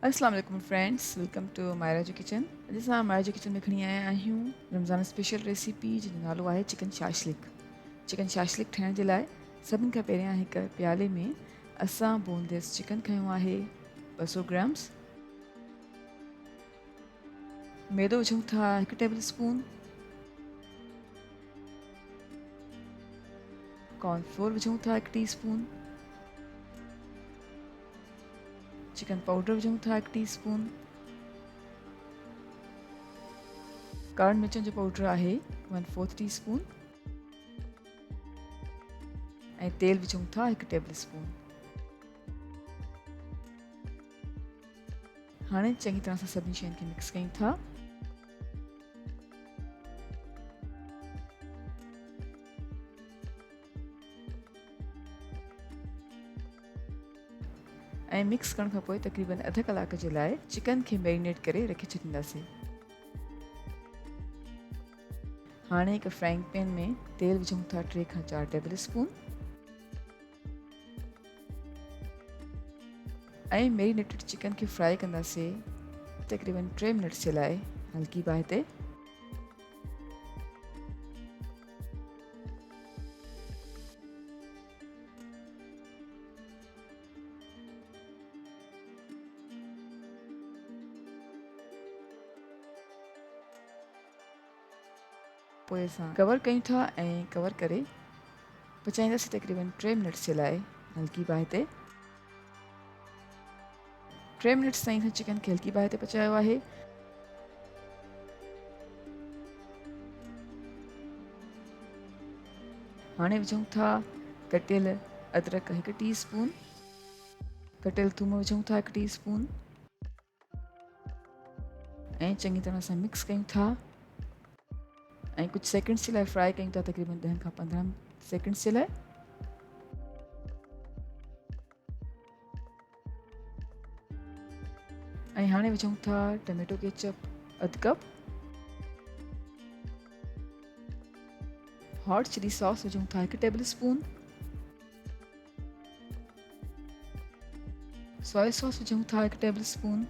अस्सलाम वालेकुम friends, welcome to Myra जो किचन। अॼु असां मायरा जो किचन में खणी आया आहियूं रमज़ान स्पेशल रेसिपी जंहिंजो नालो आहे चिकन शाशलिक। चिकन शाशलिक ठाहिण जे लाइ सभिनि खां पहिरियां हिकु प्याले में असां बोनलेस चिकन खयों आहे 200 ग्राम्स। मैदो विझूं था 1 टेबल स्पून, कॉर्नफ्लोर विझूं था 1 टीस्पून, चिकन पाउडर विझूं था 1 टीस्पून, कारण मिर्चनि जो पाउडर आहे 1/4 टीस्पून ऐं तेल विझूं था 1 टेबल स्पून। हाणे चङी तरह सां सभिनी शयुनि खे मिक्स कयूं था। ऐं मिक्स करण खां पोइ तक़रीबन अध कलाक जे लाइ चिकन खे मैरिनेट करे रखी छॾींदासीं। हाणे हिकु फ्राइंग पैन में तेल विझूं था 3 खां 4 टेबल स्पून ऐं मैरिनेटेड चिकन खे फ्राई कंदासीं तक़रीबन 3 मिनट्स जे लाइ हल्की बाहि ते। पोइ असां कवर कयूं था ऐं कवर करे पचाईंदासीं तक़रीबन 3 मिनट्स जे लाइ हल्की बाहि ते। 3 मिनट्स ताईं असां चिकन खे हल्की बाहि ते पचायो आहे। हाणे विझूं था कटियल अदरक 1 टीस्पून, कटियल थूम विझूं था 1 टीस्पून ऐं चङी तरह सां मिक्स कयूं था ऐं कुछ सेकंड्स जे लाइ फ्राई कयूं था तक़रीबन 10 खां 15 सेकंड्स जे लाइ। ऐं हाणे विझूं था tomato ketchup 1/2 cup, hot chilli sauce विझूं था 1 टेबल स्पून, सोय सॉस विझूं था 1 टेबल स्पून,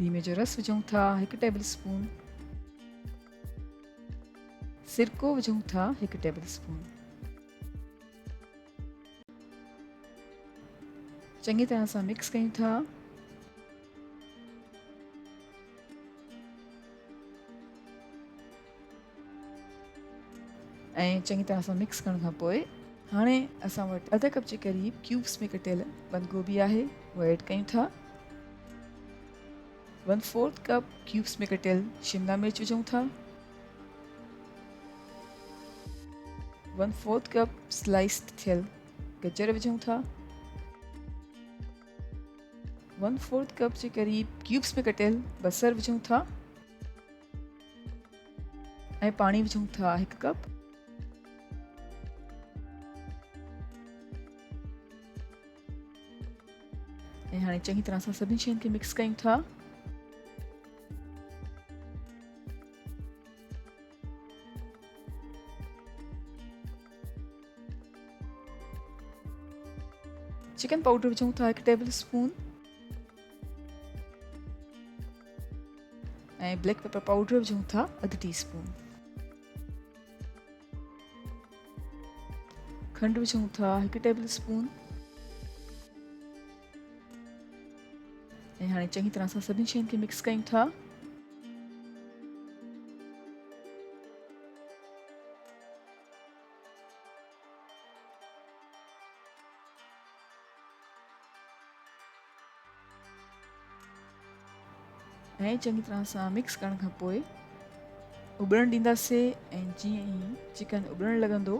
लीमे जो रस विझूं था 1 टेबल स्पून, सिरको विझूं था 1 टेबल स्पून। चङी तरह सां मिक्स कयूं था। ऐं चङी तरह सां मिक्स करण खां पोइ हाणे असां वटि अध कप जे क़रीब क्यूब्स में कटियल बंद गोभी आहे, उहो ऐड कयूं था। 1/4 कप क्यूब्स में कटियल शिमला मिर्च विझूं था। 1/4 कप स्लाइस थियल गजर विझूं था। 1/4 कप जे क़रीब क्यूब्स में कटियल बसर विझूं था ऐं पाणी विझूं था 1 कप। ऐं हाणे चङी तरह सां सभिनी शयुनि खे मिक्स कयूं था। चिकन पाउडर विझूं था 1 टेबल स्पून ऐं ब्लैक पेपर पाउडर विझूं था 1/2 टीस्पून। खंड विझूं था 1 टेबल स्पून ऐं हाणे चङी तरह सां सभिनी शयुनि खे मिक्स कयूं था। ऐं चङी तरह सां मिक्स करण खां पोइ उबलण ॾींदासीं ऐं जीअं ई चिकन उबलण लॻंदो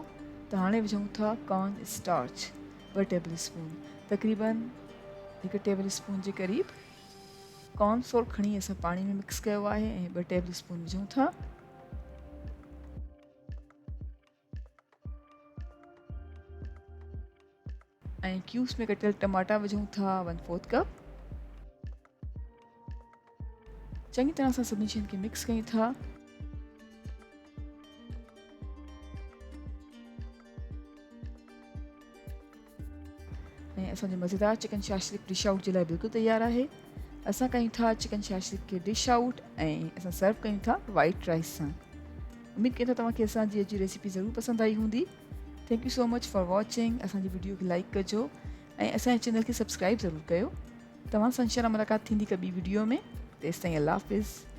त हाणे विझूं था कॉर्न स्टार्च 2 टेबल स्पून, तक़रीबन 1 टेबल स्पून जे क़रीब कॉर्नफ्लोर खणी असां पाणी में मिक्स कयो आहे ऐं 2 टेबल स्पून विझूं था। ऐं क्यूब्स में कटियल टमाटा विझूं था 1/4 कप। चङी तरह सां सभिनी शयुनि खे मिक्स कयूं था। ऐं ऐं असांजो मज़ेदार चिकन शाशलिक डिश आउट जे लाइ बिल्कुलु तयारु आहे। असां कयूं था चिकन शाशलिक खे डिश आउट ऐं असां सर्व कयूं था वाइट राइस सां। उमेद कयूं था तव्हांखे असांजी अॼु रेसिपी ज़रूरु पसंदि आई हूंदी। Thank you so much for watching. असांजी वीडियो खे लाइक कजो ऐं असांजे चैनल खे सब्सक्राइब ज़रूरु कयो। तव्हां सां इंशाअल्लाह मुलाक़ात थींदी हिकु ॿी वीडियो में। तेसिताईं अल्लाह हाफ़िज़।